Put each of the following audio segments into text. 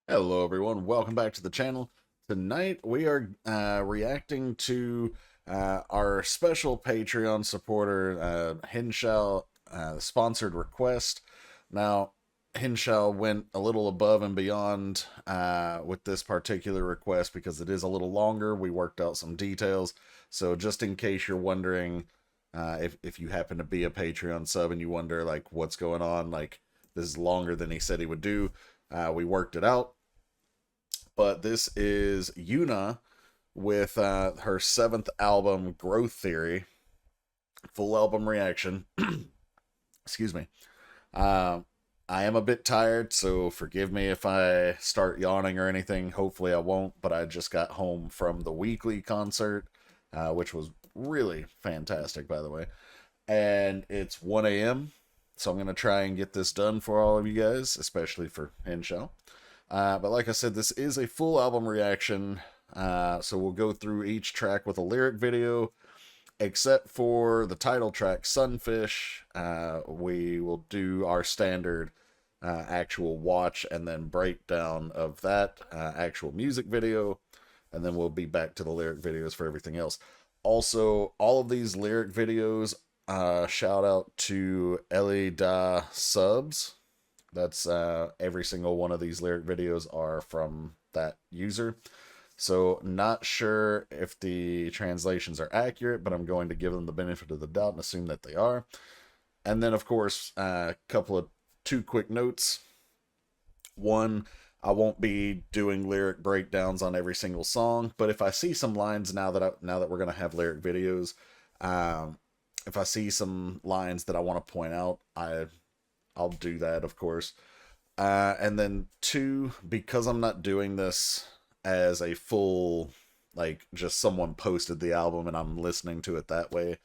Hello everyone, welcome back to the channel. Tonight we are reacting to our special Patreon supporter, Hinshao, sponsored request. Now, Hinshao went a little above and beyond with this particular request because it is a little longer. We worked out some details, so just in case you're wondering, if you happen to be a Patreon sub and you wonder like what's going on, like this is longer than he said he would do. We worked it out. But this is Younha with her 7th album, Growth Theory, full album reaction. Excuse me. I am a bit tired, so forgive me if I start yawning or anything. Hopefully I won't, but I just got home from the weekly concert, which was really fantastic, by the way. And it's 1 a.m., so I'm going to try and get this done for all of you guys, especially for Hinshao. But like I said, this is a full album reaction, so we'll go through each track with a lyric video, except for the title track, Sunfish. We will do our standard actual watch and then breakdown of that actual music video, and then we'll be back to the lyric videos for everything else. Also, all of these lyric videos, shout out to Ellie Da Subs. That's every single one of these lyric videos are from that user. So not sure if the translations are accurate, but I'm going to give them the benefit of the doubt and assume that they are. And then, of course, two quick notes. One, I won't be doing lyric breakdowns on every single song, but if I see some lines now that we're gonna have lyric videos, if I see some lines that I want to point out, I'll do that, of course. And then two, because I'm not doing this as a full, like, just someone posted the album and I'm listening to it that way,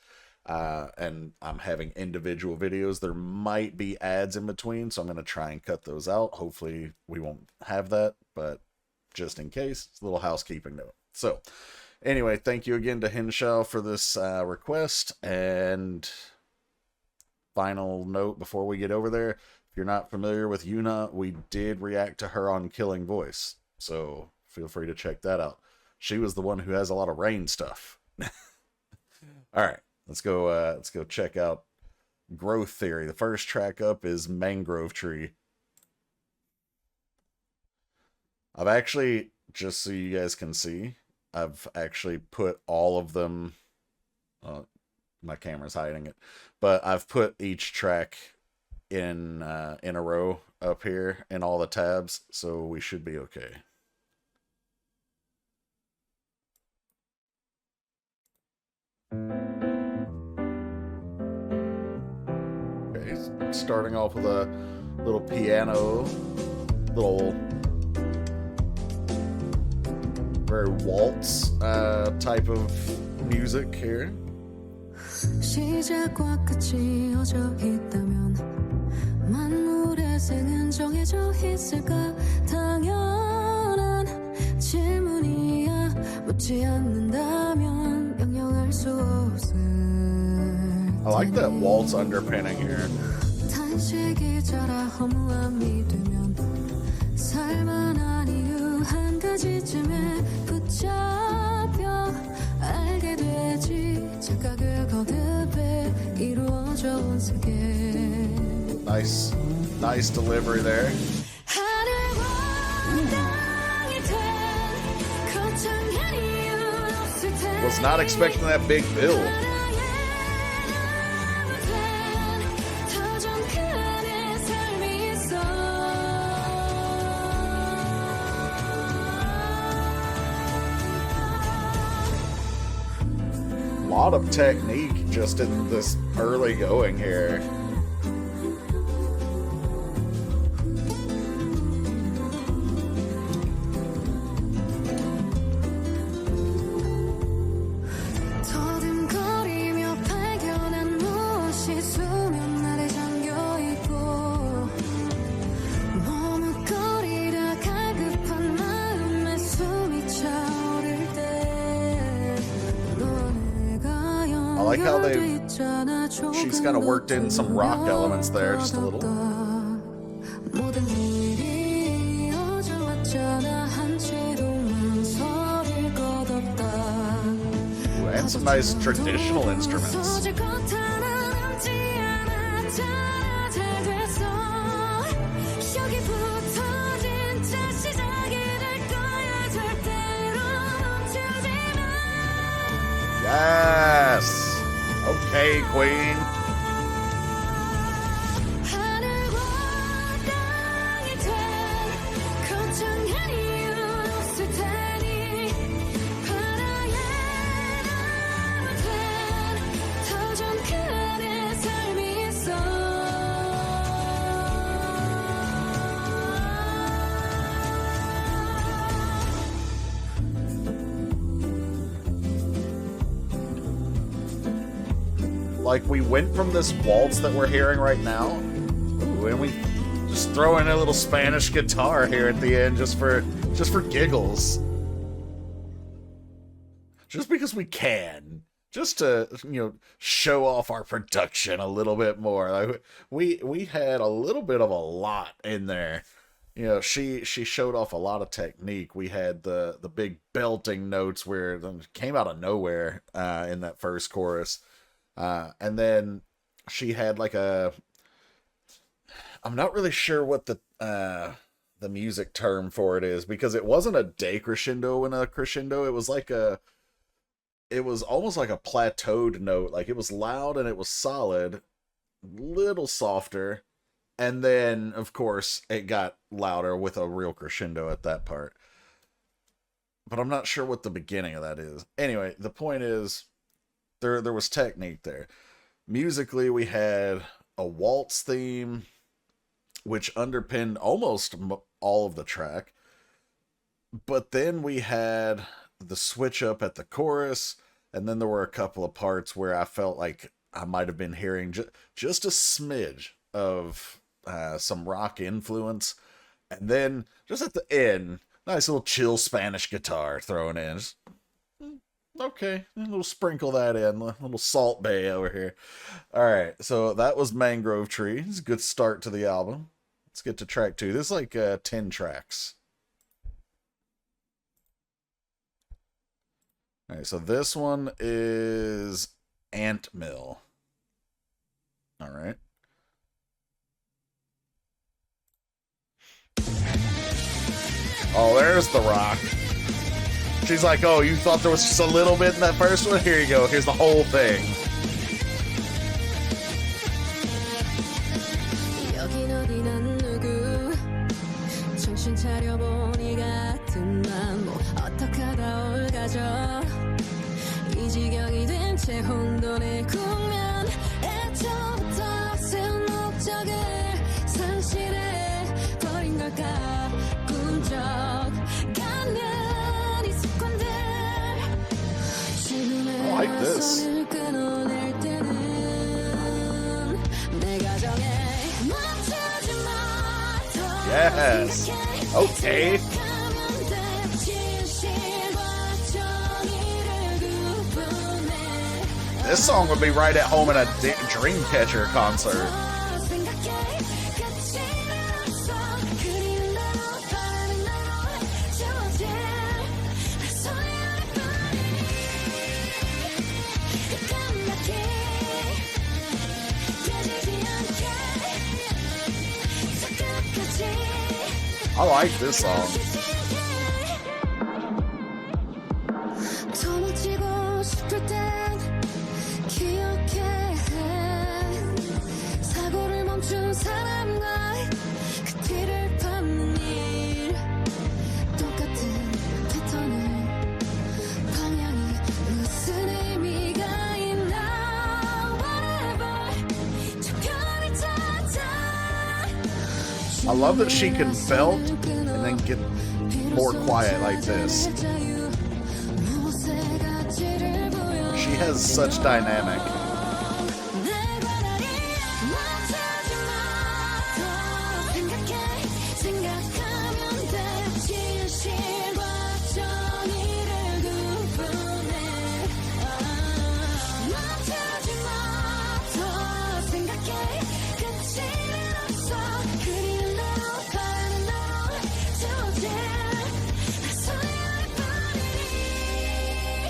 and I'm having individual videos, there might be ads in between, so I'm going to try and cut those out. Hopefully we won't have that, but just in case, it's a little housekeeping note. So, anyway, thank you again to Hinshao for this request, and final note before we get over there, if you're not familiar with Younha, we did react to her on Killing Voice, so feel free to check that out. She was the one who has a lot of rain stuff. All right, let's go check out Growth Theory. The first track up is Mangrove Tree. I've actually, just so you guys can see, I've actually put all of them, my camera's hiding it, but I've put each track in a row up here in all the tabs, so we should be okay. Okay, starting off with a little piano, little very waltz type of music here. 시작과 끝이 이어져 있다면 만물의 생은 정해져 있을까? 당연한 질문이야. 묻지 않는다면 명령할 수 없을 I like that waltz underpinning here. 탄식이 자라 허무함이 되면 살만한 이유 한 가지쯤에 붙잡혀 알게 되지. 착각을 거듭해 이루어져 온 세계. Nice delivery there. Was not expecting that big bill. A lot of technique just in this early going here. I like how she's kind of worked in some rock elements there, just a little. some nice traditional instruments. Yes! Okay, Queen. Like, we went from this waltz that we're hearing right now, ooh, and we just throw in a little Spanish guitar here at the end just for giggles. Just because we can. Just to, you know, show off our production a little bit more. Like, we had a little bit of a lot in there. You know, she showed off a lot of technique. We had the big belting notes where it came out of nowhere in that first chorus. And then she had like I'm not really sure what the music term for it is, because it wasn't a decrescendo and a crescendo. It was almost like a plateaued note. Like, it was loud and it was solid, little softer. And then, of course, it got louder with a real crescendo at that part. But I'm not sure what the beginning of that is. Anyway, the point is, there was technique there. Musically, we had a waltz theme, which underpinned almost all of the track. But then we had the switch up at the chorus, and then there were a couple of parts where I felt like I might have been hearing just a smidge of some rock influence. And then, just at the end, nice little chill Spanish guitar thrown in. Just, okay, a little sprinkle that in, a little Salt Bay over here. Alright, so that was Mangrove Tree. It's a good start to the album. Let's get to track 2. This is like 10 tracks. Alright, so this one is Ant Mill. Alright. Oh, there's the rock. She's like, oh, you thought there was just a little bit in that first one? Here you go. Here's the whole thing. I like this. Yes. Okay. This song would be right at home at a Dreamcatcher concert. I like this song. I love that she can belt and then get more quiet like this. She has such dynamic.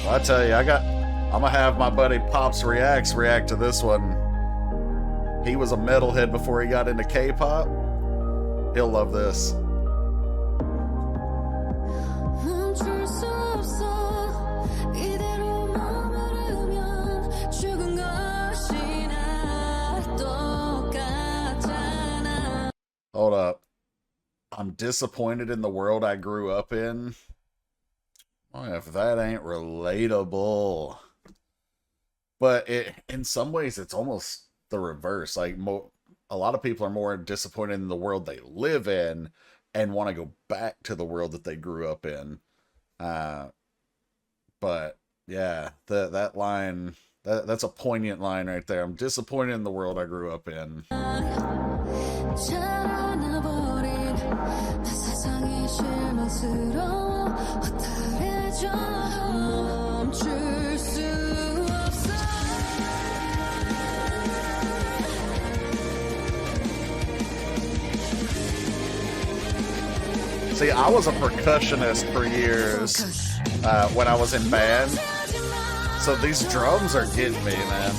Well, I tell you, I got I'm gonna have my buddy Pops react to this one. He was a metalhead before he got into K-pop. He'll love this. Hold up. I'm disappointed in the world I grew up in. Well, if that ain't relatable. But in some ways, it's almost the reverse. Like, a lot of people are more disappointed in the world they live in and want to go back to the world that they grew up in. But, yeah, that line, that's a poignant line right there. I'm disappointed in the world I grew up in. See, I was a percussionist for years when I was in band, so these drums are getting me, man.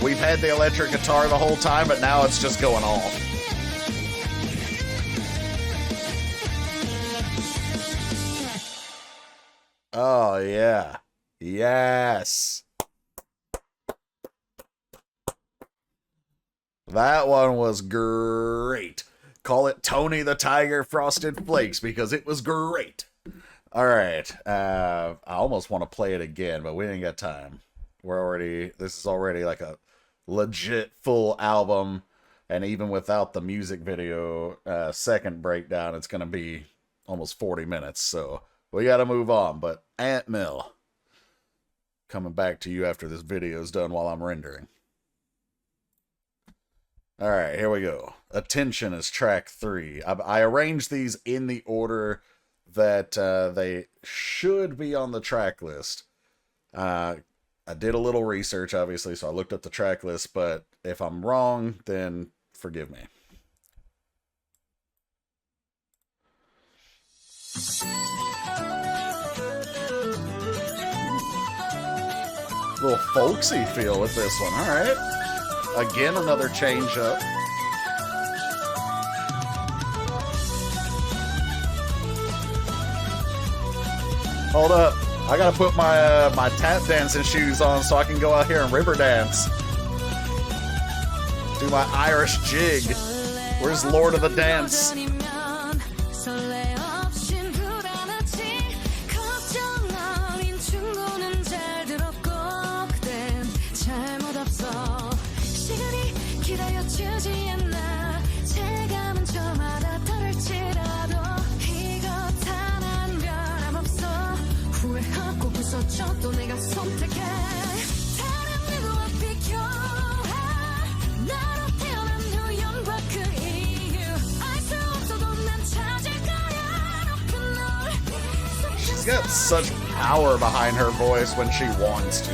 We've had the electric guitar the whole time, but now it's just going off. Oh, yeah. Yes. That one was great. Call it Tony the Tiger Frosted Flakes because it was great. All right. I almost want to play it again, but we ain't got time. This is already like a legit full album, and even without the music video second breakdown, it's gonna be almost 40 minutes, so we gotta move on. But Ant Mill, coming back to you after this video is done while I'm rendering. All right, here we go. Attention is track 3. I arranged these in the order that they should be on the track list. I did a little research, obviously, so I looked up the track list, but if I'm wrong, then forgive me. Little folksy feel with this one, all right. Again, another change up. Hold up. I gotta put my my tap dancing shoes on so I can go out here and river dance. Do my Irish jig. Where's Lord of the Dance? She's got such power behind her voice when she wants to.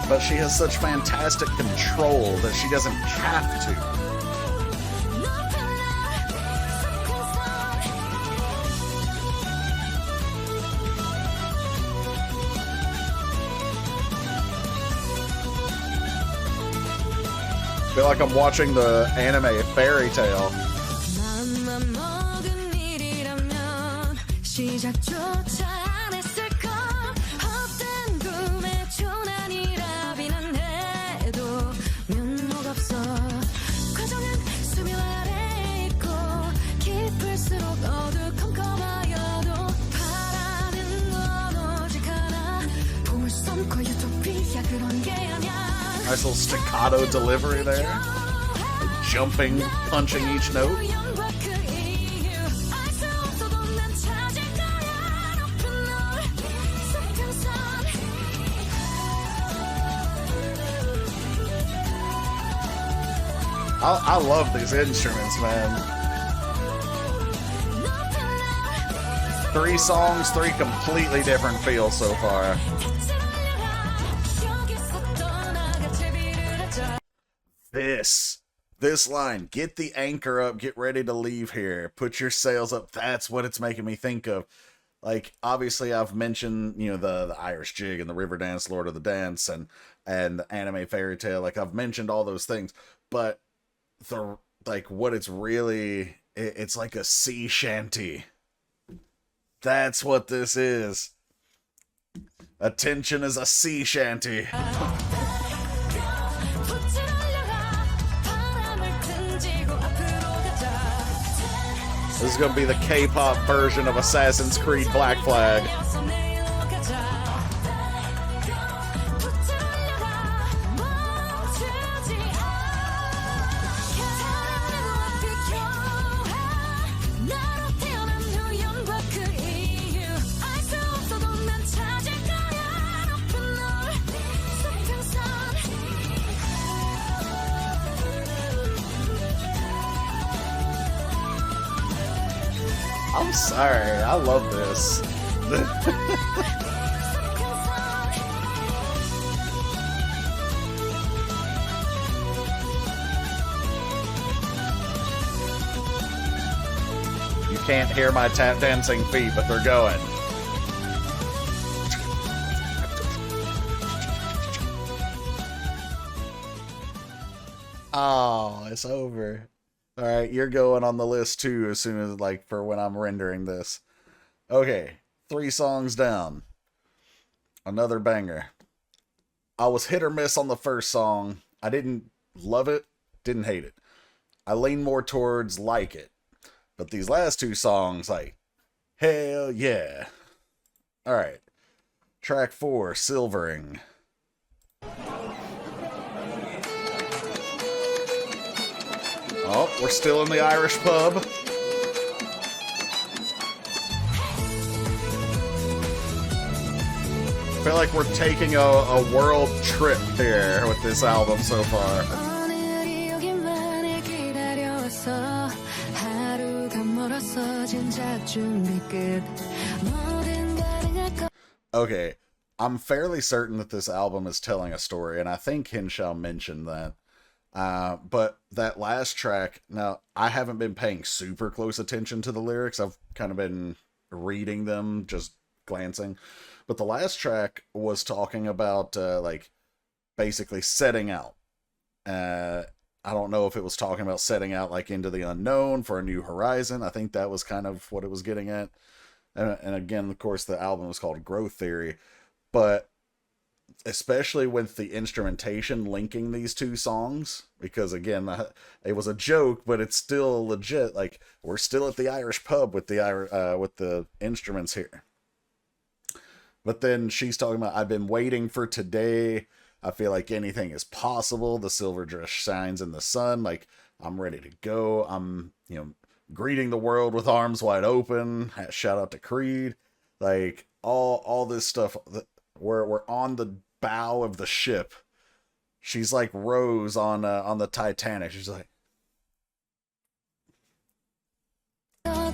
But she has such fantastic control that she doesn't have to. I feel like I'm watching the anime Fairy Tail. Nice little staccato delivery there. Jumping, punching each note. I love these instruments, man. 3 songs, 3 completely different feels so far. This line, get the anchor up, get ready to leave here, put your sails up. That's what it's making me think of. Like, obviously I've mentioned, you know, the Irish jig and the river dance, Lord of the Dance, and the anime fairy tale. Like, I've mentioned all those things, but what it's really, it's like a sea shanty. That's what this is. Attention is a sea shanty. This is gonna be the K-pop version of Assassin's Creed Black Flag. I'm sorry, I love this. You can't hear my tap dancing feet, but they're going. Oh, it's over. Alright, you're going on the list too as soon as, like, for when I'm rendering this. Okay, 3 songs down. Another banger. I was hit or miss on the first song. I didn't love it, didn't hate it. I lean more towards like it. But these last 2 songs, like, hell yeah. Alright. Track 4, Silvering. Oh, we're still in the Irish pub. I feel like we're taking a world trip here with this album so far. Okay, I'm fairly certain that this album is telling a story, and I think Hinshaw mentioned that. But that last track, now, I haven't been paying super close attention to the lyrics. I've kind of been reading them, just glancing. But the last track was talking about, like, basically setting out. I don't know if it was talking about setting out, like, into the unknown for a new horizon. I think that was kind of what it was getting at. And again, of course, the album was called Growth Theory. But especially with the instrumentation linking these 2 songs, because again, it was a joke, but it's still legit. Like, we're still at the Irish pub with the instruments here. But then she's talking about, I've been waiting for today. I feel like anything is possible. The silver dress shines in the sun. Like, I'm ready to go. I'm, you know, greeting the world with arms wide open. Shout out to Creed. Like, all this stuff. We're on the bow of the ship. She's like Rose on the Titanic. She's like, I'm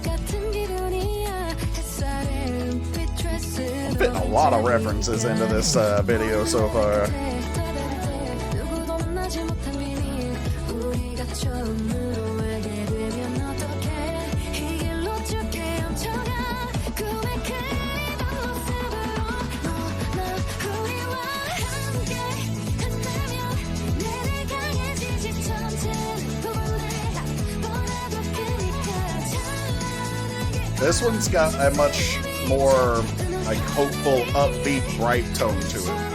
fitting a lot of references into this video so far. This one's got a much more, like, hopeful, upbeat, bright tone to it.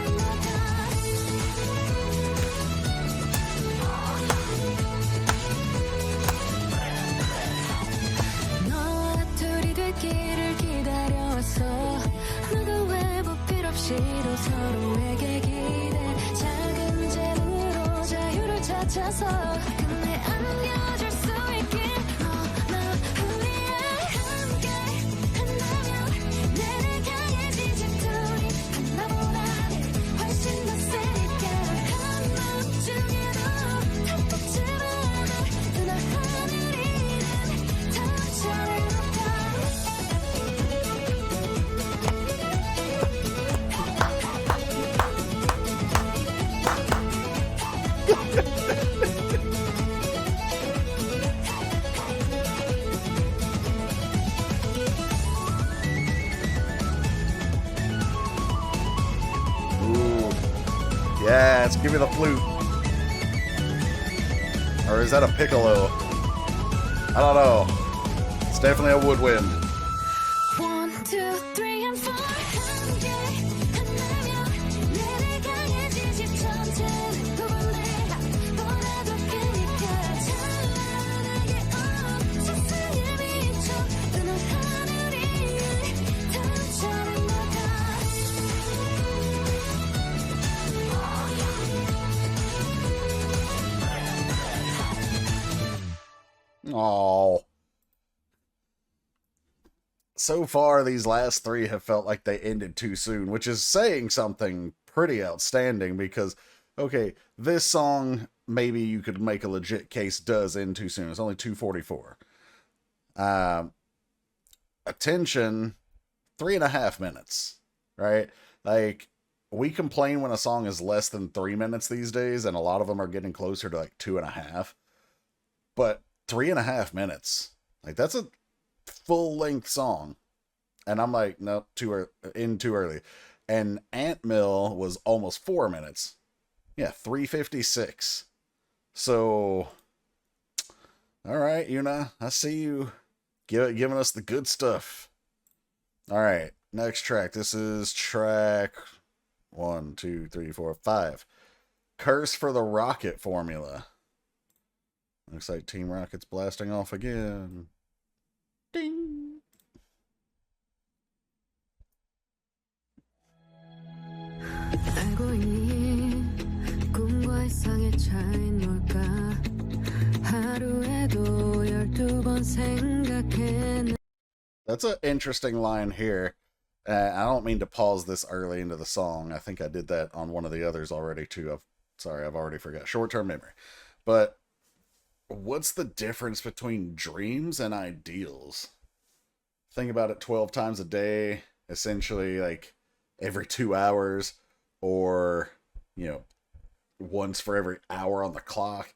congrats. Give me the flute. Or is that a piccolo? I don't know. It's definitely a woodwind. 1, 2, 3 and 4 함께 한다면 내를 강해지지 천천히 또 내가 보라도 그니까 찬란하게 세상을 비춰 뜨는 하늘 위에 단처럼 Oh. So far, these last three have felt like they ended too soon, which is saying something pretty outstanding because, okay, this song, maybe you could make a legit case does end too soon. It's only 2:44. Attention, 3.5 minutes, right? Like, we complain when a song is less than 3 minutes these days, and a lot of them are getting closer to like 2.5. But 3.5 minutes, like, that's a full-length song. And I'm like, nope, too early. And Ant Mill was almost 4 minutes. Yeah, 3:56. So, all right, Younha, I see you giving us the good stuff. All right, next track. This is track 1, 2, 3, 4, 5. Curse for the Rocket Formula. Looks like Team Rocket's blasting off again. Ding. 알고 있니 꿈과 이상의 차이인 뭘까 하루에도 12번 생각해. That's an interesting line here. I don't mean to pause this early into the song. I think I did that on one of the others already too. I've already forgot. Short-term memory. But what's the difference between dreams and ideals? Think about it 12 times a day, essentially like every 2 hours, or, you know, once for every hour on the clock.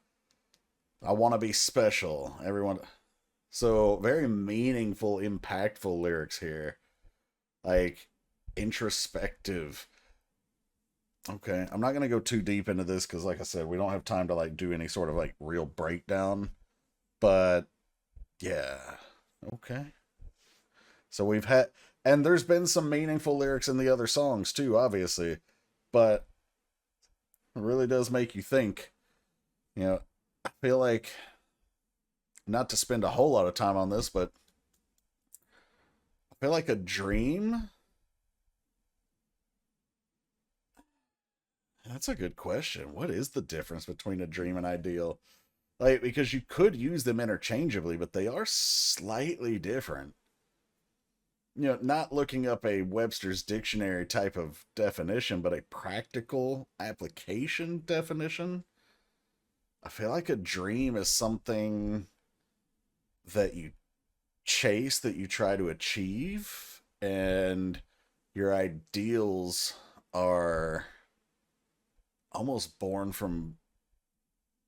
I want to be special. Everyone. So very meaningful, impactful lyrics here. Like, introspective. Okay, I'm not going to go too deep into this because, like I said, we don't have time to, like, do any sort of, like, real breakdown. But, yeah. Okay. So we've had... And there's been some meaningful lyrics in the other songs, too, obviously. But it really does make you think. You know, I feel like... Not to spend a whole lot of time on this, but... I feel like a dream... That's a good question. What is the difference between a dream and ideal? Like, because you could use them interchangeably, but they are slightly different. You know, not looking up a Webster's dictionary type of definition, but a practical application definition. I feel like a dream is something that you chase, that you try to achieve, and your ideals are almost born from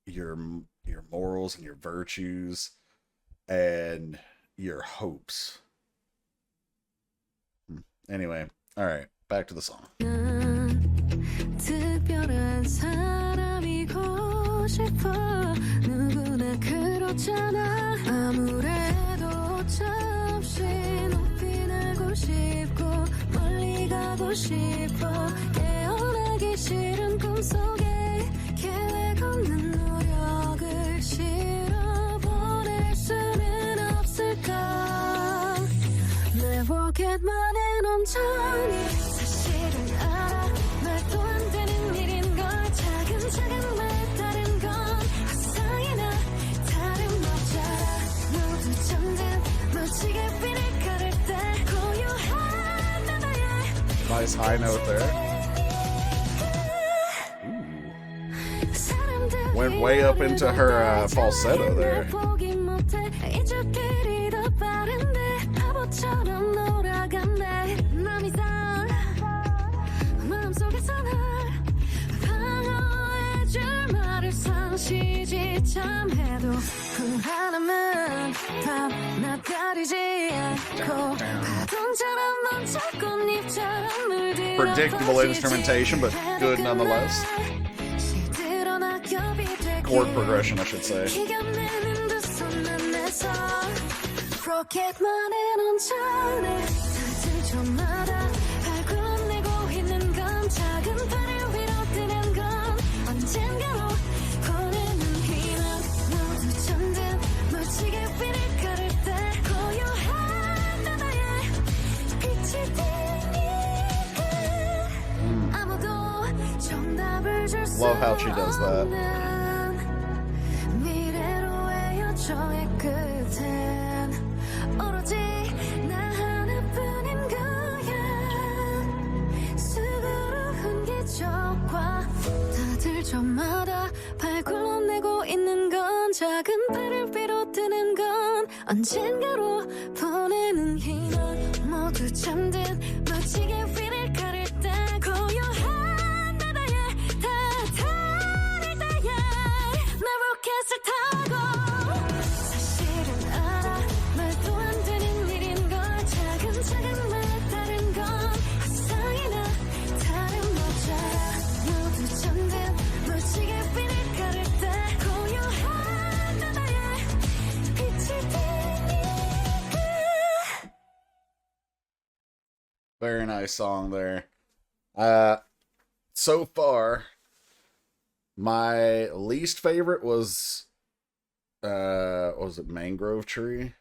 your morals and your virtues and your hopes. Anyway, all right, back to the song. 특별한 사람이고 싶어 누구나 그렇잖아 아무래도 차 없이 높이 날고 싶고 멀리 가고 싶어 깨어나기 싫은 꿈속에 계획 없는 노력을 실어보낼 수는 없을까 내 포켓만은 온전히 사실은 알아 말도 안 되는 일인 걸 차근차근 말다른 건 화상이나 다름없잖아 모두 잠든 멋지게 빛을 가를 때 고요한 나의 Nice high note there. Went way up into her falsetto there. Predictable instrumentation, but good nonetheless. Chord progression, I should say. Love how she does that. 다들 저마다 발굴로 내고 있는 건 작은 발을 위로 뜨는 건 언젠가로 보내는 희망 모두 잠든 멋지게 위를 가를 때 고요한 바다에 닿을 때에 나 로켓을 타고 사실은 알아 말도 안 되는 일인 걸 차근차근 말 다른 건 화상이나 다른 모자라 모두 잠든 멋지게 위를 가를 때 고요한 바다에 빛이 비니까. Very nice song there. So far, my least favorite was what was it, Mangrove Tree?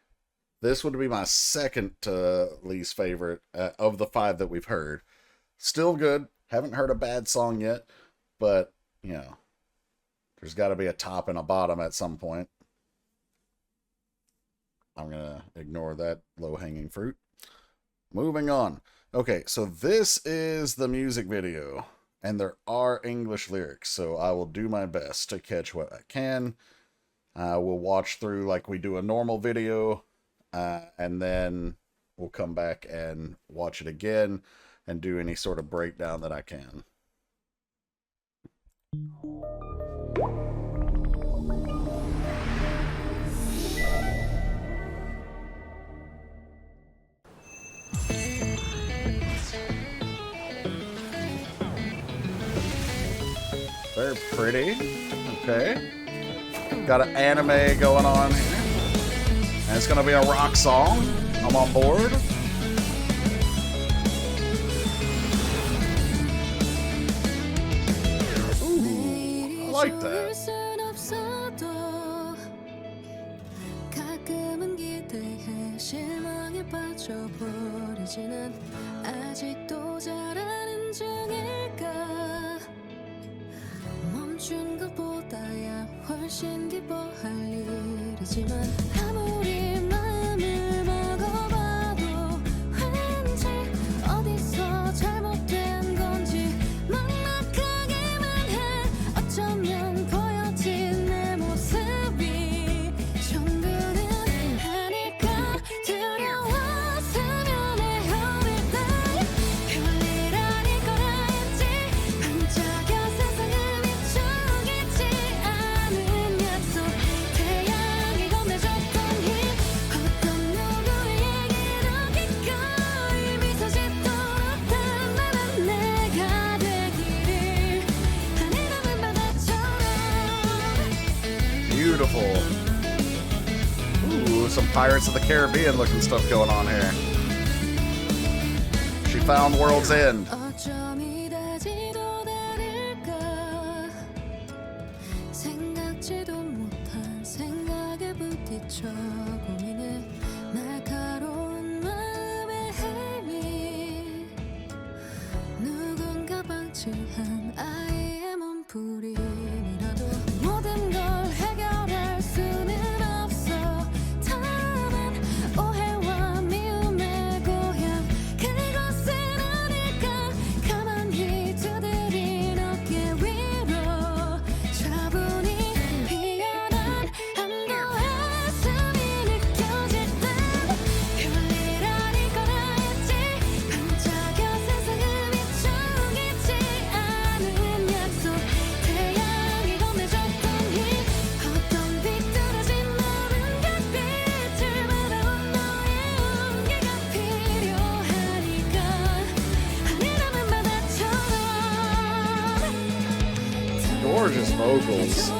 This would be my second least favorite of the 5 that we've heard. Still good. Haven't heard a bad song yet, but, you know, there's got to be a top and a bottom at some point. I'm going to ignore that low-hanging fruit. Moving on. Okay, so this is the music video, and there are English lyrics, so I will do my best to catch what I can. We'll watch through like we do a normal video, and then we'll come back and watch it again and do any sort of breakdown that I can. Very pretty. Okay. Got an anime going on here. And it's going to be a rock song. I'm on board. Ooh, I like that. 가끔은 기대해 실망에 빠져버리지는 아직도 잘하는 중일까. 멈춘 것보다야 훨씬 기뻐할 일이지만 아무리 마음을 먹어봐도 왠지 어디서 잘못된 건지 막막하기만 해. 어쩌면 보여진 내 모습이 전부는 아닐까. 두려웠으면 내 어릴 때 별일 아닐 거라 했지. 반짝여 세상을 비추겠지 않은 약속. 태양이 건네줬던 힘 어떤 누구에게도 기꺼이 미소 짓도록 단단한 내가 되기를 하늘은 바다처럼. Beautiful. Ooh, some Pirates of the Caribbean looking stuff going on here. She found World's End. 어쩜 이다지도 다를까. 생각지도 못한 생각에 부딪혀 고민해. 날카로운 마음의 힘이 누군가 방치한 아이의 몸부림이라도 모든 걸 해결할 수는 없어. 다만 오해와 미움의 고향 그곳은 어딜까. 가만히 두드린 어깨 위로 차분히 피어난 안도의 숨이 느껴질 때 별일 아닐 거라 했지. 반짝여 세상을 비추겠지 않은 gorgeous vocals.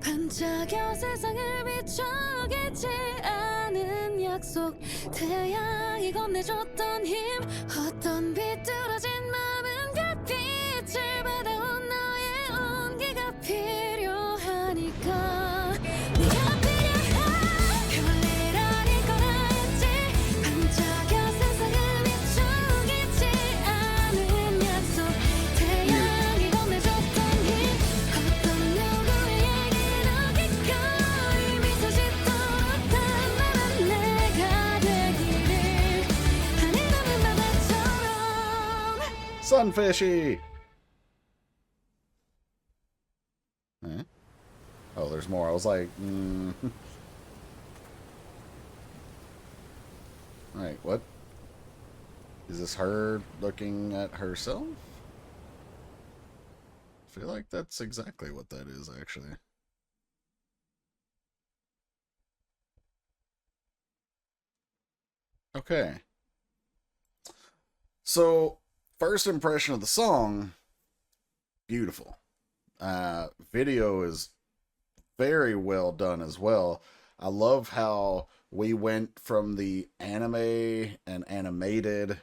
반짝여 세상을 비춰겠지 않은 약속 태양이 건네줬던 힘 어떤 비뚤어진 마음은 그 빛을 받아온 너의 온기가 필요하니까 네가 필요해 별일아닐 거라 했지 반짝여 세상을 비추겠지 않은 약속 태양이 건네줬던 힘 어떤 누구의 얘기도 기꺼이 미소 짓도록 단단한 내가 되기를 하늘나는 바다처럼 Sunfishy! Eh? Oh, there's more. I was like, Alright, what? Is this her looking at herself? I feel like that's exactly what that is, actually. Okay. So, first impression of the song, beautiful. Video is very well done as well. I love how we went from the anime and animated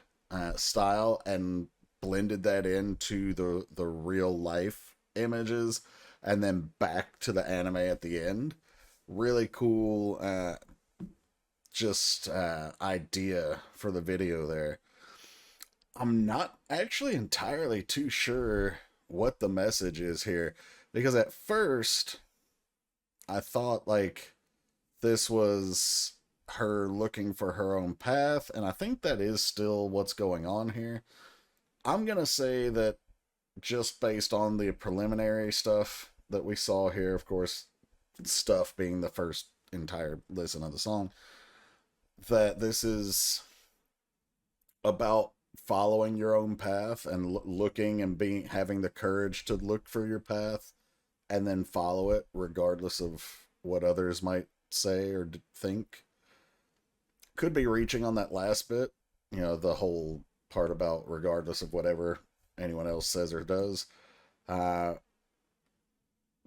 style and blended that into the real life images and then back to the anime at the end. Really cool idea for the video there. I'm not actually entirely too sure what the message is here, because at first I thought like this was her looking for her own path, and I think that is still what's going on here. I'm gonna say that just based on the preliminary stuff that we saw here, of course, stuff being the first entire listen of the song, that this is about following your own path and looking and having the courage to look for your path and then follow it regardless of what others might say or think. Could be reaching on that last bit, you know, the whole part about regardless of whatever anyone else says or does,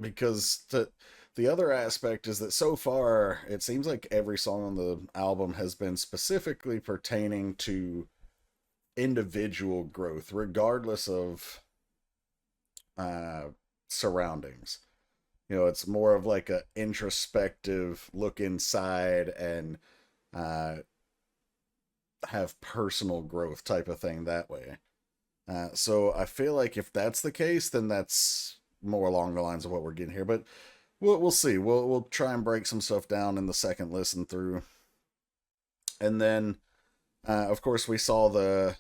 because the other aspect is that so far it seems like every song on the album has been specifically pertaining to individual growth regardless of surroundings. You know, it's more of like a introspective look inside and have personal growth type of thing that way. So I feel like if that's the case, then that's more along the lines of what we're getting here. But we'll see. We'll try and break some stuff down in the second listen through. And then, of course, we saw the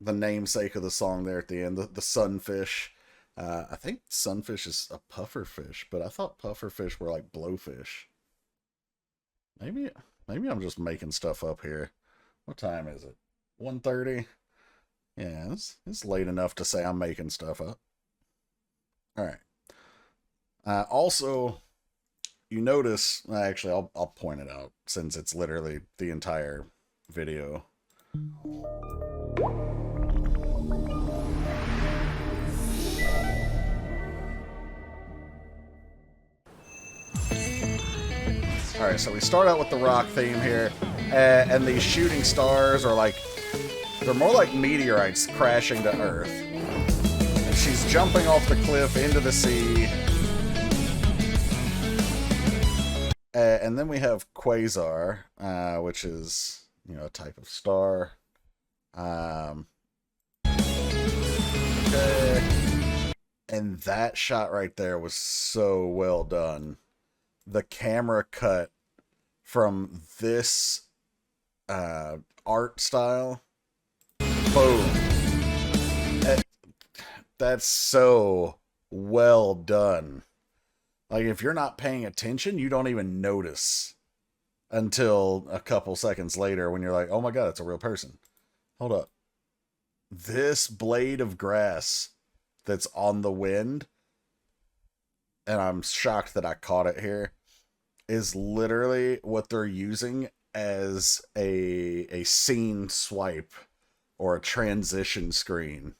namesake of the song there at the end, the sunfish. I think sunfish is a pufferfish, but I thought pufferfish were like blowfish. Maybe I'm just making stuff up here. What time is it? 1:30? Yeah, it's late enough to say I'm making stuff up. All right. Also, you notice, actually, I'll point it out since it's literally the entire video. Alright, so we start out with the rock theme here, and these shooting stars are like, they're more like meteorites crashing to Earth. And she's jumping off the cliff into the sea. And then we have Quasar, which is, you know, a type of star. Okay. And that shot right there was so well done. The camera cut from this art style, boom. That's so well done. Like, if you're not paying attention, you don't even notice until a couple seconds later when you're like, oh my god, it's a real person. Hold up. this blade of grass that's on the wind, and I'm shocked that I caught it here, is literally what they're using as a scene swipe or a transition screen.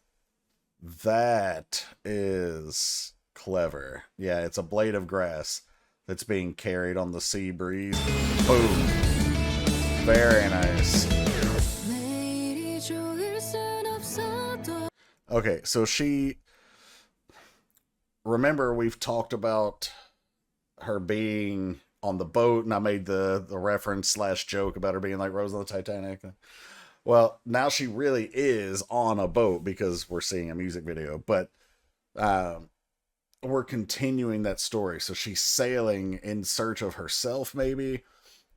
That is clever. Yeah, it's a blade of grass that's being carried on the sea breeze. Boom. Very nice. Okay, so remember we've talked about her being on the boat, and I made the reference slash joke about her being like Rose on the Titanic. Well, now she really is on a boat because we're seeing a music video, but we're continuing that story. So she's sailing in search of herself, maybe,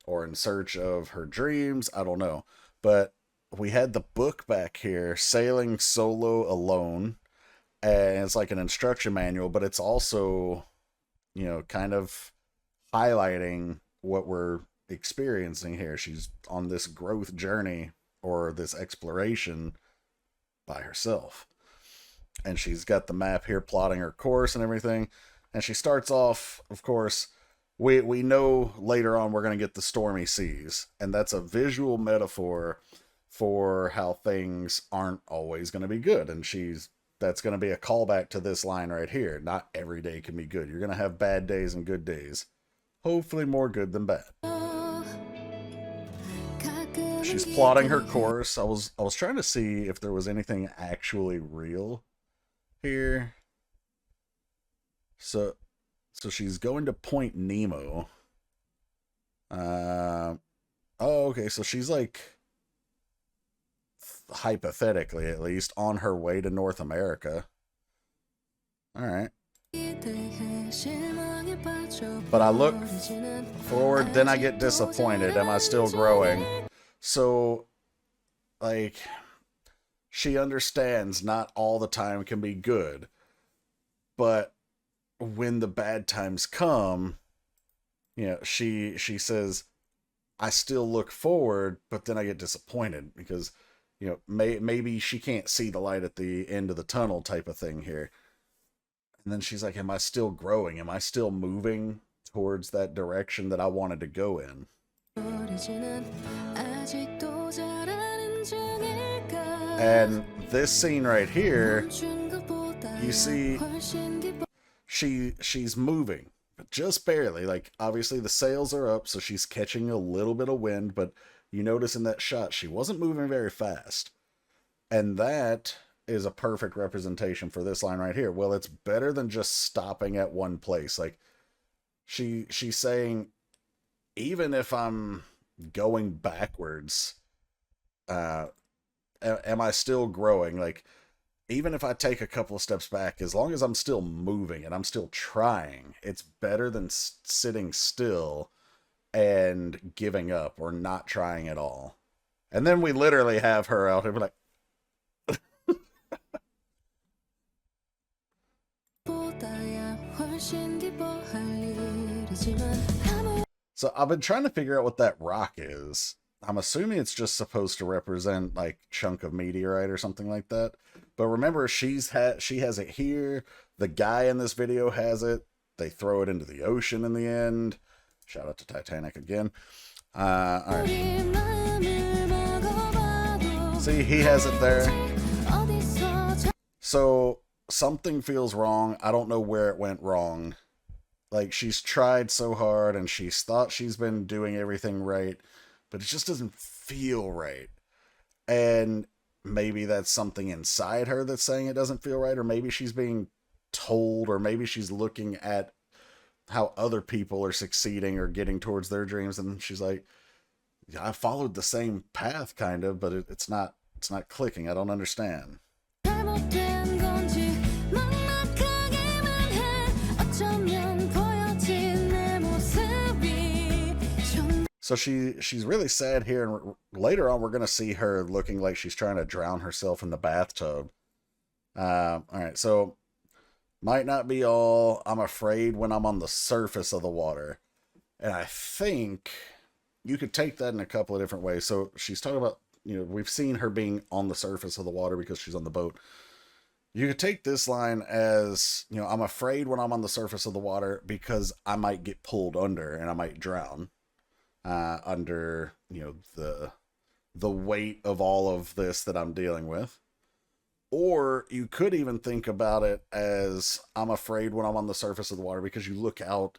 or in search of her dreams. I don't know. But we had the book back here, Sailing Solo Alone, and it's like an instruction manual, but it's also, you know, kind of highlighting what we're experiencing here. She's on this growth journey or this exploration by herself. And she's got the map here plotting her course and everything. And she starts off, of course, we know later on we're going to get the stormy seas. And that's a visual metaphor for how things aren't always going to be good. And that's going to be a callback to this line right here. Not every day can be good. You're going to have bad days and good days. Hopefully more good than bad. She's plotting her course. I was trying to see if there was anything actually real here. So she's going to Point Nemo. Oh, okay. So she's like, hypothetically at least, on her way to North America. All right. But I look forward, then I get disappointed. Am I still growing? So, like, she understands not all the time can be good, but when the bad times come, you know, she says, I still look forward, but then I get disappointed because, you know, maybe she can't see the light at the end of the tunnel type of thing here. And then she's like, am I still growing? Am I still moving towards that direction that I wanted to go in? And this scene right here, you see she's moving, but just barely. Like, obviously the sails are up, so she's catching a little bit of wind, but you notice in that shot she wasn't moving very fast. And that is a perfect representation for this line right here. Well, it's better than just stopping at one place. Like, she's saying, even if I'm going backwards, am I still growing? Like, even if I take a couple of steps back, as long as I'm still moving and I'm still trying, it's better than sitting still and giving up or not trying at all. And then we literally have her out here like, so I've been trying to figure out what that rock is. I'm assuming it's just supposed to represent like chunk of meteorite or something like that. But remember, she has it here. The guy in this video has it. They throw it into the ocean in the end. Shout out to Titanic again. All right. See, he has it there. So something feels wrong. I don't know where it went wrong. Like, she's tried so hard and she's thought she's been doing everything right, but it just doesn't feel right. And maybe that's something inside her that's saying it doesn't feel right, or maybe she's being told, or maybe she's looking at how other people are succeeding or getting towards their dreams, and she's like, yeah, I followed the same path kind of, but it's not clicking. I don't understand. So she's really sad here, and later on we're going to see her looking like she's trying to drown herself in the bathtub. All right, so might not be all I'm afraid when I'm on the surface of the water. And I think you could take that in a couple of different ways. So she's talking about we've seen her being on the surface of the water because she's on the boat. You could take this line as, I'm afraid when I'm on the surface of the water because I might get pulled under and I might drown under, the weight of all of this that I'm dealing with. Or you could even think about it as I'm afraid when I'm on the surface of the water because you look out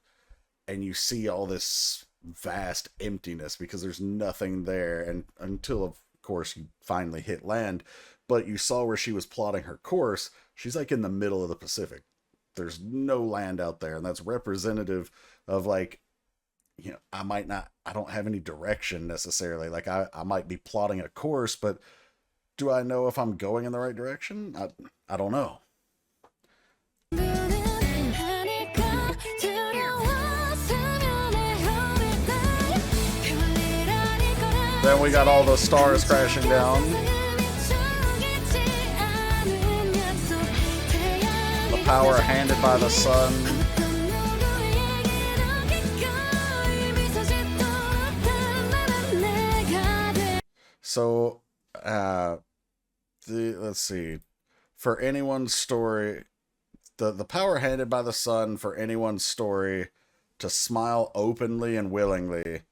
and you see all this vast emptiness because there's nothing there, and until of course you finally hit land. But you saw where she was plotting her course, she's like in the middle of the Pacific. There's no land out there, and that's representative of like, I don't have any direction necessarily. Like I might be plotting a course, but do I know if I'm going in the right direction? I don't know. Then we got all the stars crashing down. The power handed by the sun. So, let's see. For anyone's story, the power handed by the sun for anyone's story to smile openly and willingly.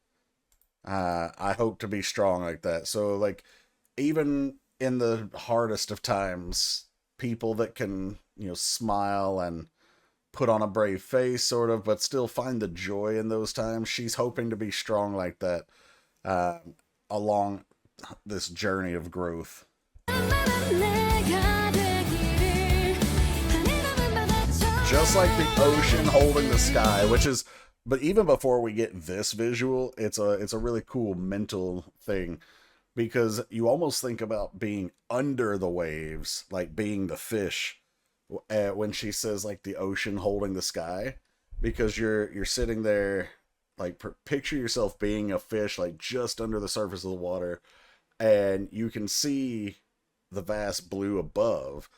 I hope to be strong like that. So, like, even in the hardest of times, people that can, smile and put on a brave face, sort of, but still find the joy in those times. She's hoping to be strong like that along this journey of growth. Just like the ocean holding the sky, but even before we get this visual, it's a really cool mental thing, because you almost think about being under the waves, like being the fish, when she says like the ocean holding the sky, because you're sitting there, like picture yourself being a fish, like just under the surface of the water, and you can see the vast blue above,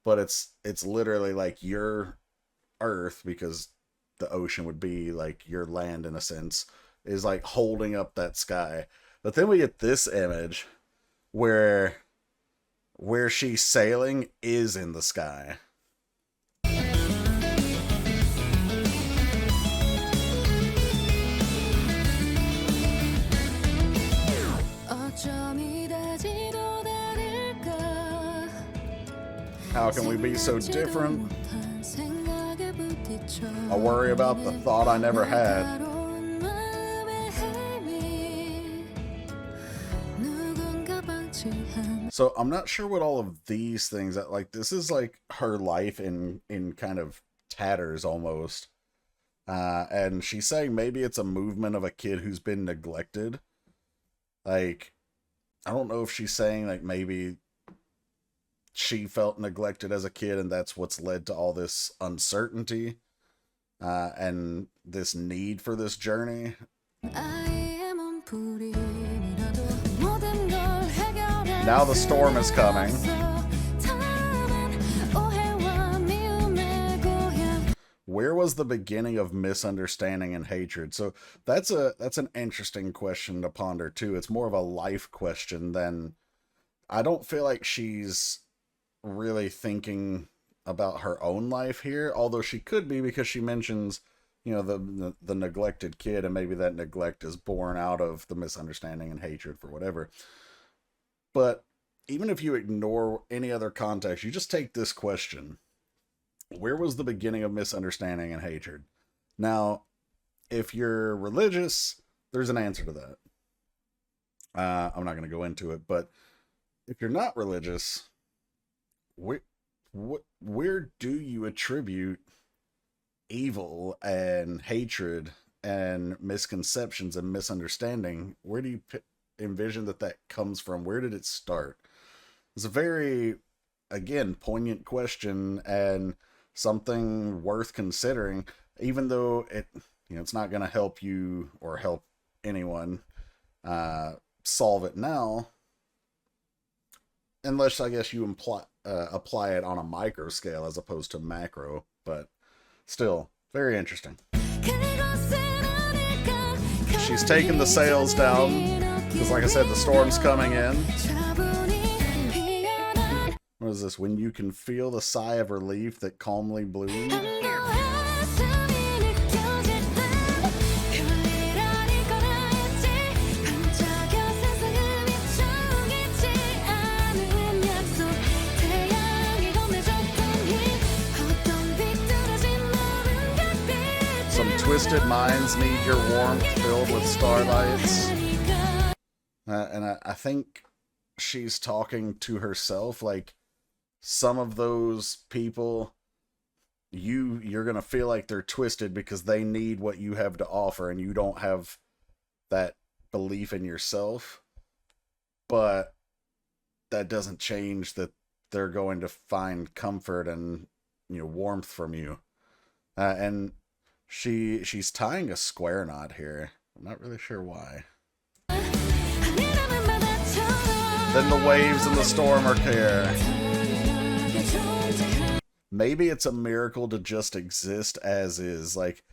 but it's literally like your earth, because the ocean would be like your land in a sense, is like holding up that sky. But then we get this image where she's sailing is in the sky. How can we be so different? I worry about the thought I never had. So I'm not sure what all of these things, like this is like her life in kind of tatters almost. And she's saying maybe it's a movement of a kid who's been neglected. Like, I don't know if she's saying like maybe she felt neglected as a kid and that's what's led to all this uncertainty and this need for this journey. Now the storm is coming. Where was the beginning of misunderstanding and hatred? So that's an interesting question to ponder too. It's more of a life question than, I don't feel like she's really thinking about her own life here, although she could be, because she mentions, the neglected kid, and maybe that neglect is born out of the misunderstanding and hatred for whatever. But even if you ignore any other context, you just take this question: where was the beginning of misunderstanding and hatred? Now, if you're religious, there's an answer to that. I'm not going to go into it, but if you're not religious, where do you attribute evil and hatred and misconceptions and misunderstanding? Where do you envision that comes from? Where did it start? It's a very, again, poignant question and something worth considering, even though it's not going to help you or help anyone solve it now, unless I guess you apply it on a micro scale as opposed to macro. But still, very interesting. She's taking the sails down. Because like I said, the storm's coming in. What is this? When you can feel the sigh of relief that calmly bloomed? Some twisted minds need your warmth filled with starlights. And I think she's talking to herself, like some of those people, you're gonna feel like they're twisted because they need what you have to offer and you don't have that belief in yourself. But that doesn't change that they're going to find comfort and, you know, warmth from you. And she's tying a square knot here. I'm not really sure why. Then the waves and the storm are here. Maybe it's a miracle to just exist as is. Like,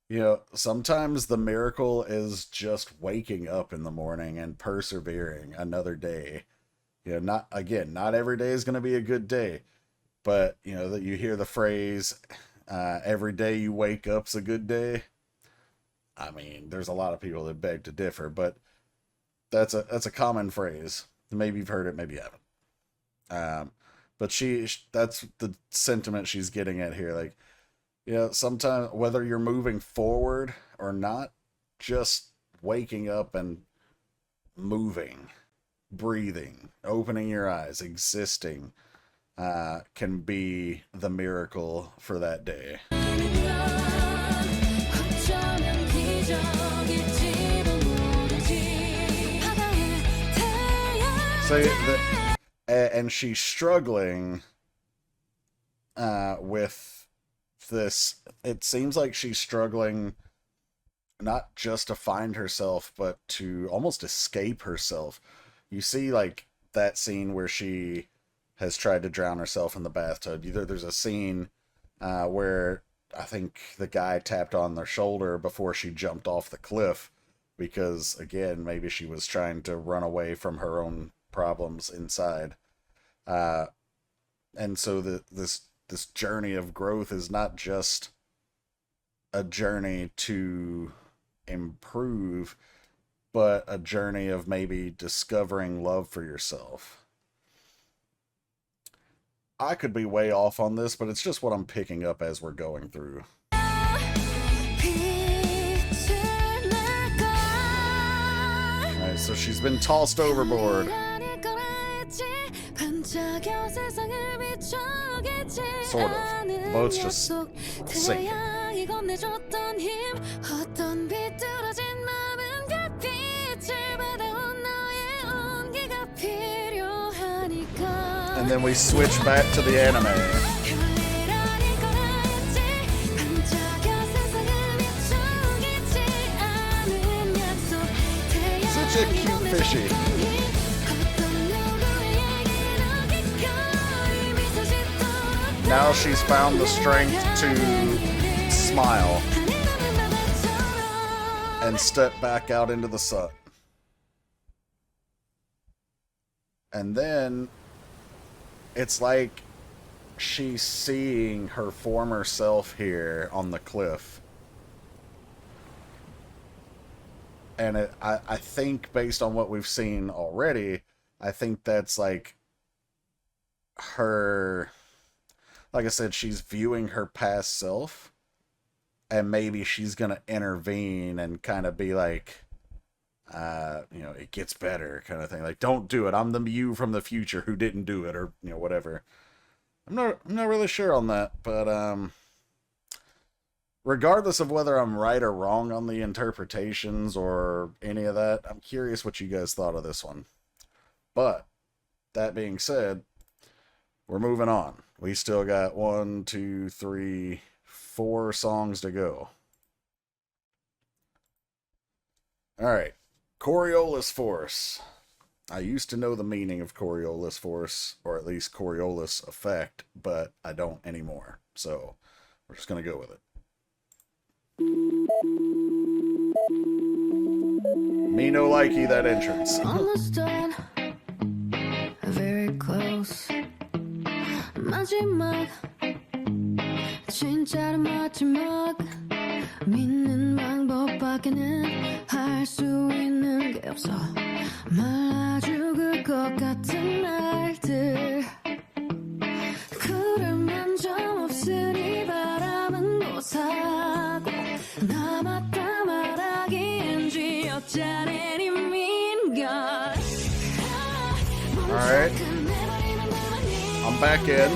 you know, sometimes the miracle is just waking up in the morning and persevering another day. You know, not every day is going to be a good day. But, you know, that you hear the phrase, every day you wake up's a good day. I mean, there's a lot of people that beg to differ, but that's a common phrase. Maybe you've heard it, maybe you haven't. But that's the sentiment she's getting at here. Like, you know, sometimes whether you're moving forward or not, just waking up and moving, breathing, opening your eyes, existing, can be the miracle for that day. And she's struggling with this. It seems like she's struggling not just to find herself, but to almost escape herself. You see, like, that scene where she has tried to drown herself in the bathtub. There's a scene where I think the guy tapped on their shoulder before she jumped off the cliff because, again, maybe she was trying to run away from her own problems inside. And so this journey of growth is not just a journey to improve, but a journey of maybe discovering love for yourself. I could be way off on this, but it's just what I'm picking up as we're going through. Alright, so she's been tossed overboard. Sort of. The boat's just sinking. And then we switch back to the anime. Such a cute fishy. Now she's found the strength to smile and step back out into the sun. And then it's like she's seeing her former self here on the cliff. And I think based on what we've seen already, I think that's like her, like I said, she's viewing her past self, and maybe she's going to intervene and kind of be like, you know, it gets better kind of thing. Like, don't do it. I'm the you from the future who didn't do it, or, you know, whatever. I'm not really sure on that, but, regardless of whether I'm right or wrong on the interpretations or any of that, I'm curious what you guys thought of this one. But, that being said, we're moving on. We still got 1, 2, 3, 4 songs to go. Alright. Coriolis Force. I used to know the meaning of Coriolis Force, or at least Coriolis effect, but I don't anymore. So, we're just going to go with it. Me no likey that entrance. Almost done, very close. 마지막, 진짜로 마지막. 믿는 방법밖에는 할 수 있는 게 없어. 말라 죽을 것 같은 날들. 그럴만 점 없으니 바람은 고사고. 남았다 말하기엔 쥐어짜낸 이민걸. Alright, I'm back in.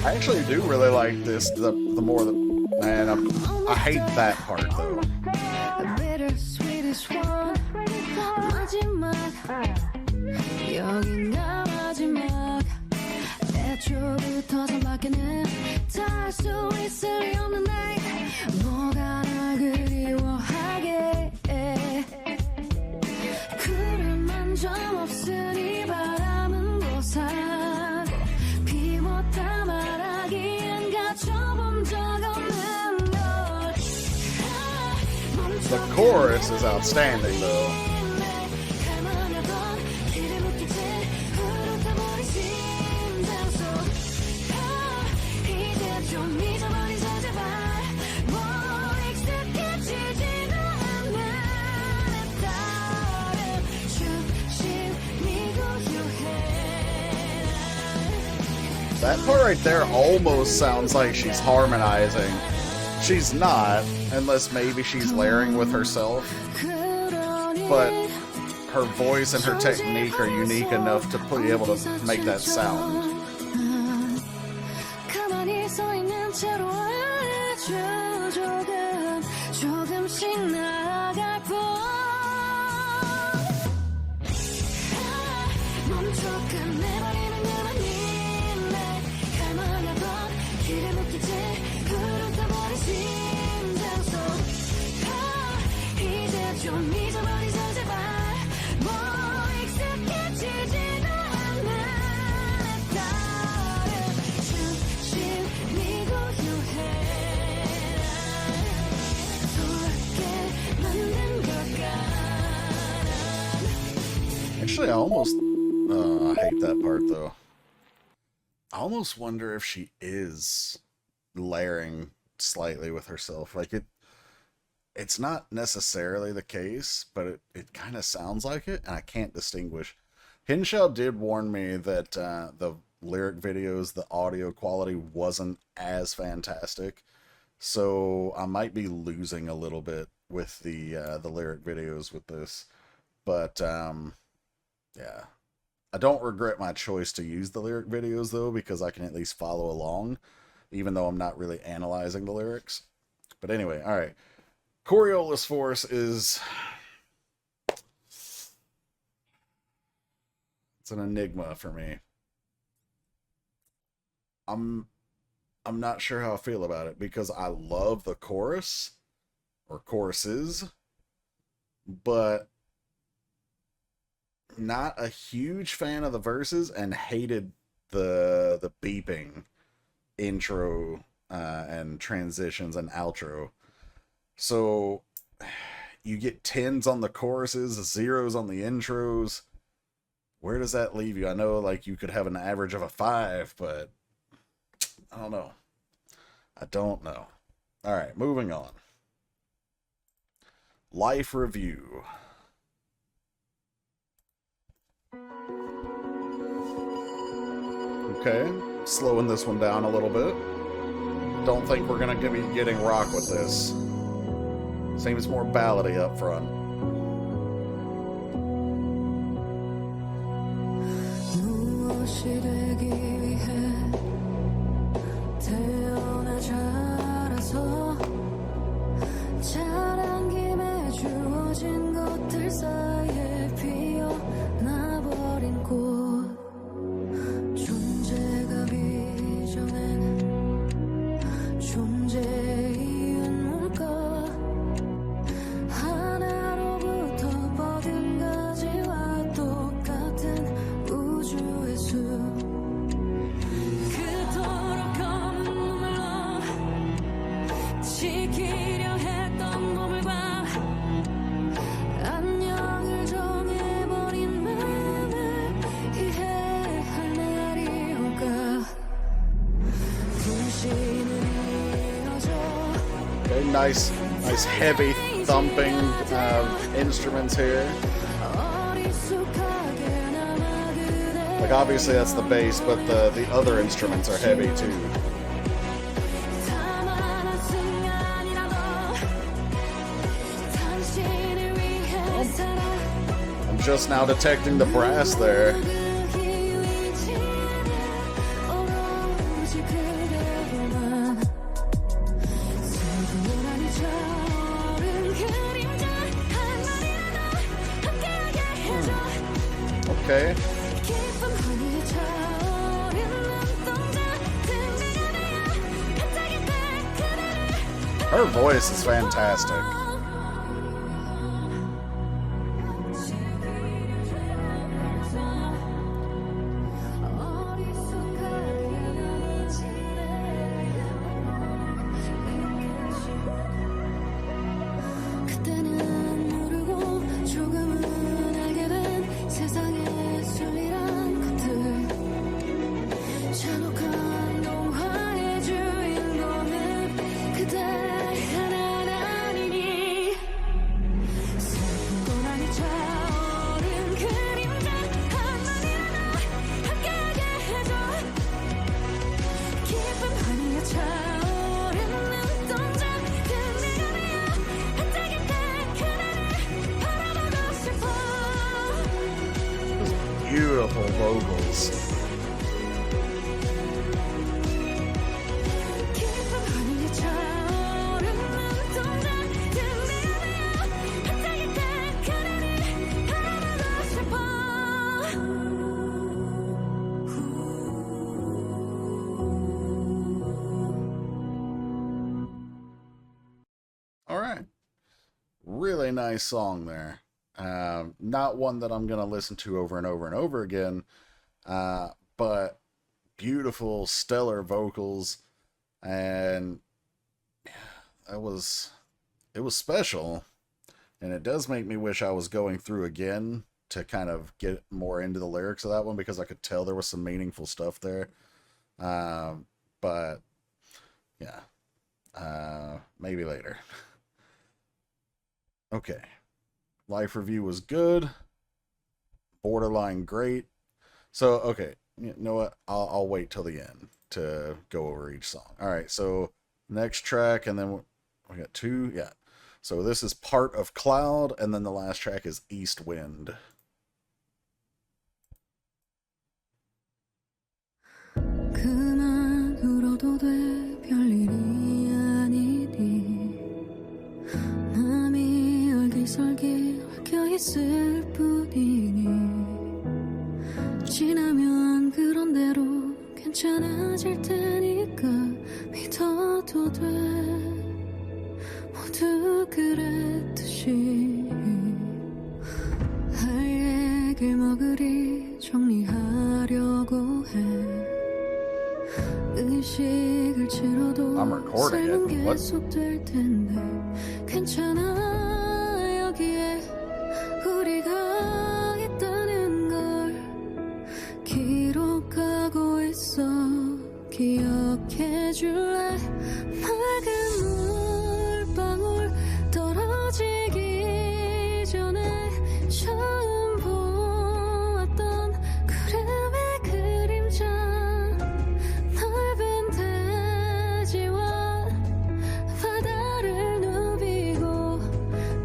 I actually do really like this. The more that, man, I hate that part though. The chorus is outstanding though. That part right there almost sounds like she's harmonizing. She's not, unless maybe she's layering with herself. But her voice and her technique are unique enough to be able to make that sound. Actually, I almost I hate that part though. I almost wonder if she is layering slightly with herself. Like it's not necessarily the case, but it kind of sounds like it, and I can't distinguish. Hinshao did warn me that the lyric videos, the audio quality wasn't as fantastic, so I might be losing a little bit with the lyric videos with this. But yeah, I don't regret my choice to use the lyric videos though, because I can at least follow along, even though I'm not really analyzing the lyrics. But anyway, all right. Coriolis Force is... it's an enigma for me. I'm not sure how I feel about it, because I love the chorus, or choruses, but not a huge fan of the verses, and hated the beeping intro and transitions and outro. So you get 10s on the choruses, 0s on the intros. Where does that leave you? I know, like, you could have an average of a 5, but I don't know. I don't know. All right, moving on. Life review. Okay, slowing this one down a little bit. Don't think we're gonna be getting rock with this. Seems more ballady up front. 존재가 Nice heavy thumping instruments here. Like obviously that's the bass, but the other instruments are heavy too. I'm just now detecting the brass there. Okay. Her voice is fantastic. Beautiful vocals. All right. Really nice song there. Not one that I'm going to listen to over and over and over again, but beautiful, stellar vocals, and it was special, and it does make me wish I was going through again to kind of get more into the lyrics of that one, because I could tell there was some meaningful stuff there, but yeah, maybe later. Okay. Life review was good. Borderline great. So, okay. You know what? I'll wait till the end to go over each song. All right. So, next track, and then we got two. Yeah. So, this is Part of Cloud, and then the last track is East Wind. 그만 울어도 돼 별일이 아니니 맘이 얼기설기 얽혀있을 뿐이니 지나면 그런 대로 괜찮아질 테니까 믿어도 돼 모두 그랬듯이 할 얘길 먹으리 정리하려고 해 의식을 치러도 삶은 계속될 텐데 괜찮아 여기에 우리가 있다는 걸 기록하고 있어 기억해 줄래 맑은 물방울 떨어지기 전에 처음 보았던 구름의 그림자 넓은 대지와 바다를 누비고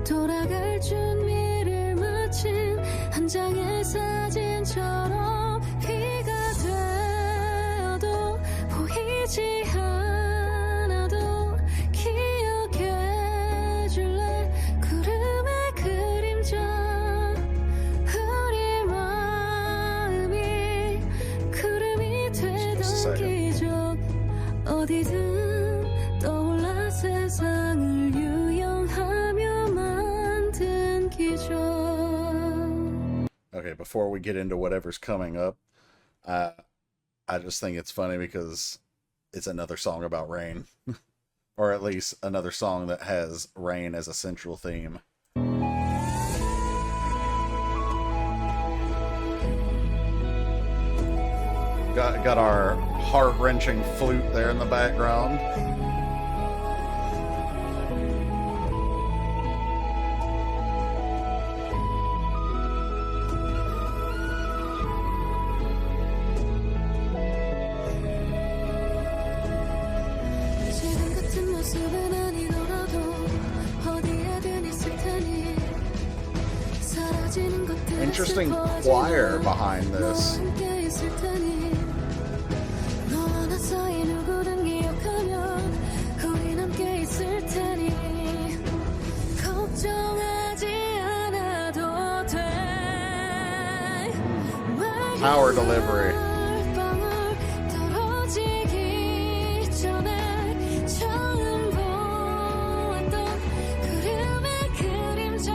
돌아갈 준비를 마친 한 장의 사진처럼 비가 되어도 보이지 않아도 기억해 줄래 구름의 그림자 우리 마음이 구름이 되던 기적 어디든 떠올라 세상을 유영하며 만든 기적. Okay, before we get into whatever's coming up, I just think it's funny because it's another song about rain. Or at least another song that has rain as a central theme. Got our heart-wrenching flute there in the background. 숲은 아니더라도 어디에든 있을 테니 사라지는 것들 Interesting choir behind this. 함께 있을 테니 너와 나 사이 누구든 기억하면 우린 함께 있을 테니 걱정하지 않아도 돼. Power delivery. 방울 떨어지기 전에 처음 보았던 구름의 그림자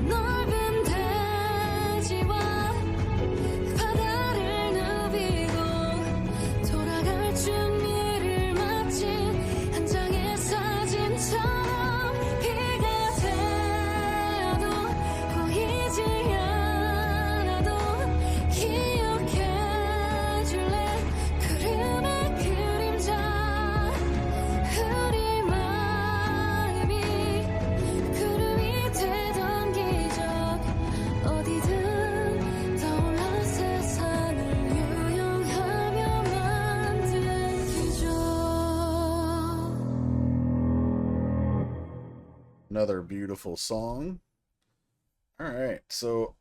넓은 대지와 바다를 누비고 돌아갈 준비를 마친 한 장의 사진처럼 비가 새어도 보이지 않아도 기억해줄래. 구름의 그림자 우리 마음이 구름이 되던 기적 어디든 떠올라 세상을 유영하며 만든 기적. Another beautiful song. Alright, so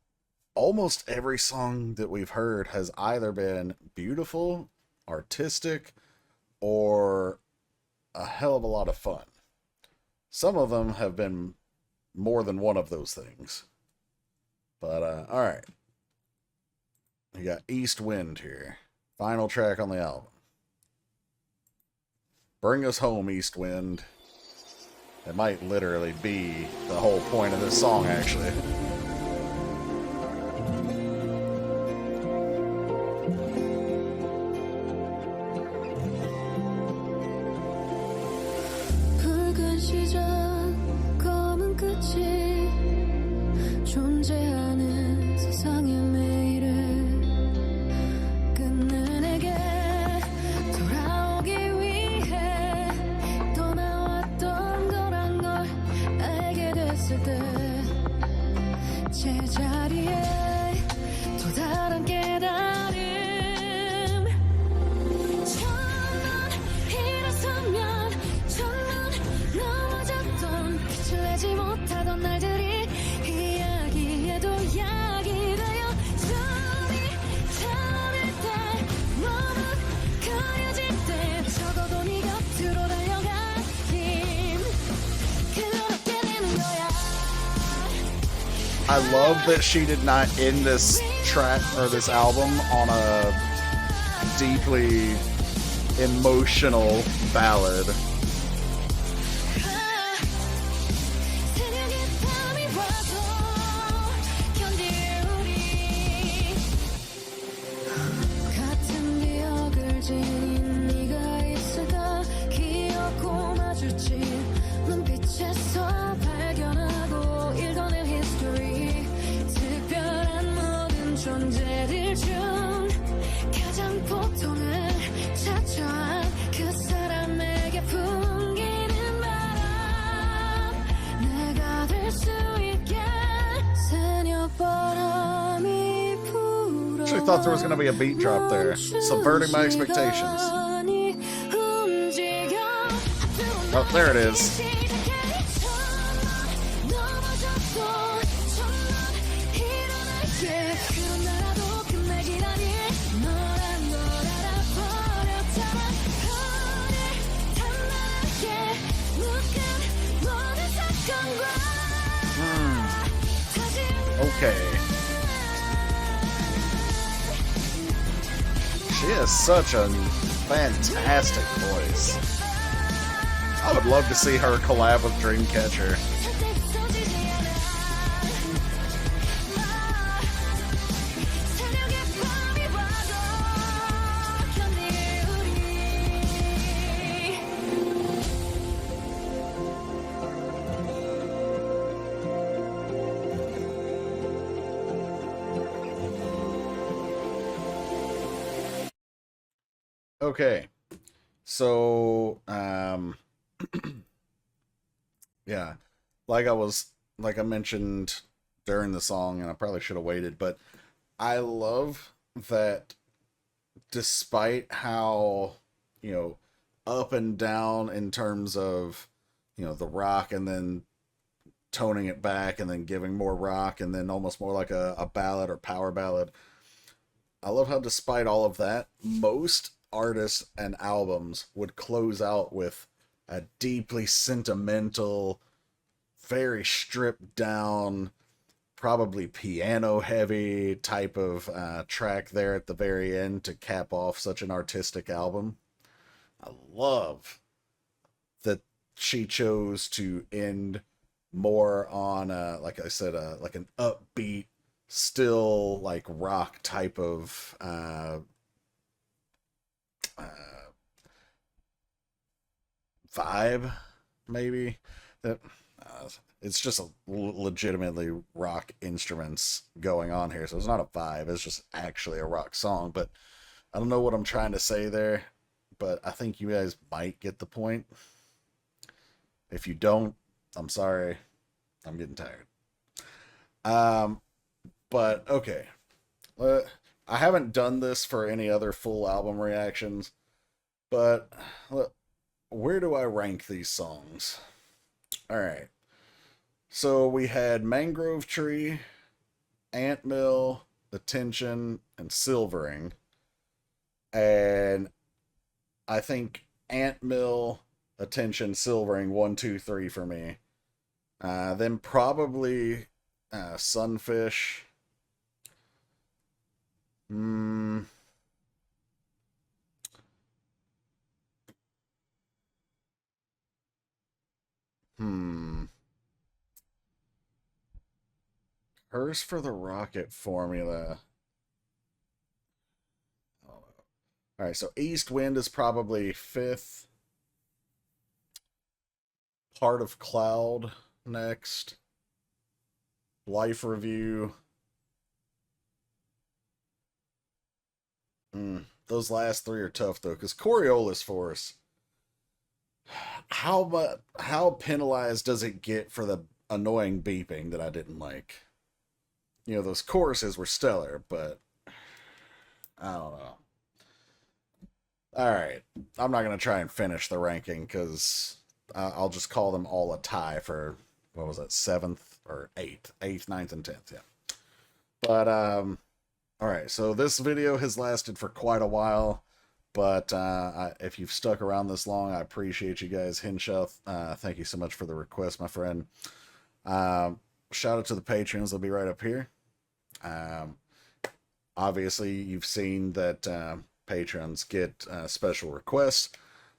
almost every song that we've heard has either been beautiful, artistic, or a hell of a lot of fun. Some of them have been more than one of those things. But, alright. We got East Wind here. Final track on the album. Bring us home, East Wind. It might literally be the whole point of this song, actually. 붉은 시작 검은 끝이 존재하는 세상의 매일을 끝내 내게 돌아오기 위해 떠나왔던 거란 걸 알게 됐을 때 제자리에 또 다른 깨달음. 천만 일어서면 천만 넘어졌던 빛을 내지 못하던 날들이 이야기에도 약이 되어 숨이 차오를 때 몸은 가려질 때 적어도 네 곁으로 달려간 힘 그렇게 되는 거야. I love that she did not end this track or this album on a deeply emotional ballad. 새벽에 밤이 와도 견딜 우리 같은 기억을 지닌 네가 있을까. 기억 고마주친 눈빛에서 발견하고 읽어낼 history. 특별한 모든 존재들 중 가장 보통을 자처한 그 사람에게 풍기는 바람. 내가 될 수 있게 새벽바람이 불어. Actually thought there was going to be a beat drop there, subverting my expectations. Oh, there it is. Okay. She has such a fantastic voice. I would love to see her collab with Dreamcatcher. Okay, so yeah, like I mentioned during the song, and I probably should have waited, but I love that despite how, up and down in terms of, you know, the rock and then toning it back and then giving more rock and then almost more like a ballad or power ballad. I love how despite all of that, most artists and albums would close out with a deeply sentimental, very stripped down, probably piano heavy type of track there at the very end to cap off such an artistic album. I love that she chose to end more on like I said, like an upbeat, still like rock type of vibe, maybe. That it's just a legitimately rock instruments going on here, so it's not a vibe. It's just actually a rock song. But I don't know what I'm trying to say there, but I think you guys might get the point. If you don't, I'm sorry. I'm getting tired. But okay. I haven't done this for any other full album reactions, but where do I rank these songs? All right. So we had Mangrove Tree, Ant Mill, Attention, and Silvering. And I think Ant Mill, Attention, Silvering, 1, 2, 3 for me. Then probably Sunfish. Hmm. Curse for the Rocket Formula. All right, so East Wind is probably 5th. Part of Cloud next. Life Review. Those last 3 are tough though, because Coriolis Force. How penalized does it get for the annoying beeping that I didn't like? You know, those choruses were stellar, but I don't know. All right, I'm not gonna try and finish the ranking because I'll just call them all a tie for what was it, 7th or 8th, 9th, and 10th. Yeah, but all right. So this video has lasted for quite a while. But if you've stuck around this long, I appreciate you guys. Hinshelf, thank you so much for the request, my friend. Shout out to the patrons. They'll be right up here. Obviously, you've seen that patrons get special requests.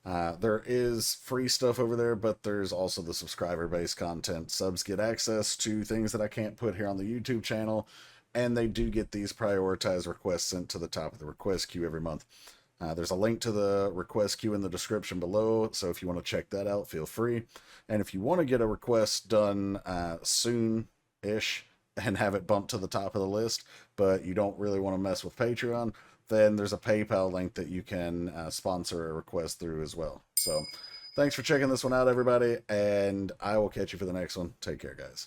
There is free stuff over there, but there's also the subscriber-based content. Subs get access to things that I can't put here on the YouTube channel, and they do get these prioritized requests sent to the top of the request queue every month. There's a link to the request queue in the description below, so if you want to check that out, feel free. And if you want to get a request done soon-ish and have it bumped to the top of the list, but you don't really want to mess with Patreon, then there's a PayPal link that you can sponsor a request through as well. So thanks for checking this one out, everybody, and I will catch you for the next one. Take care, guys.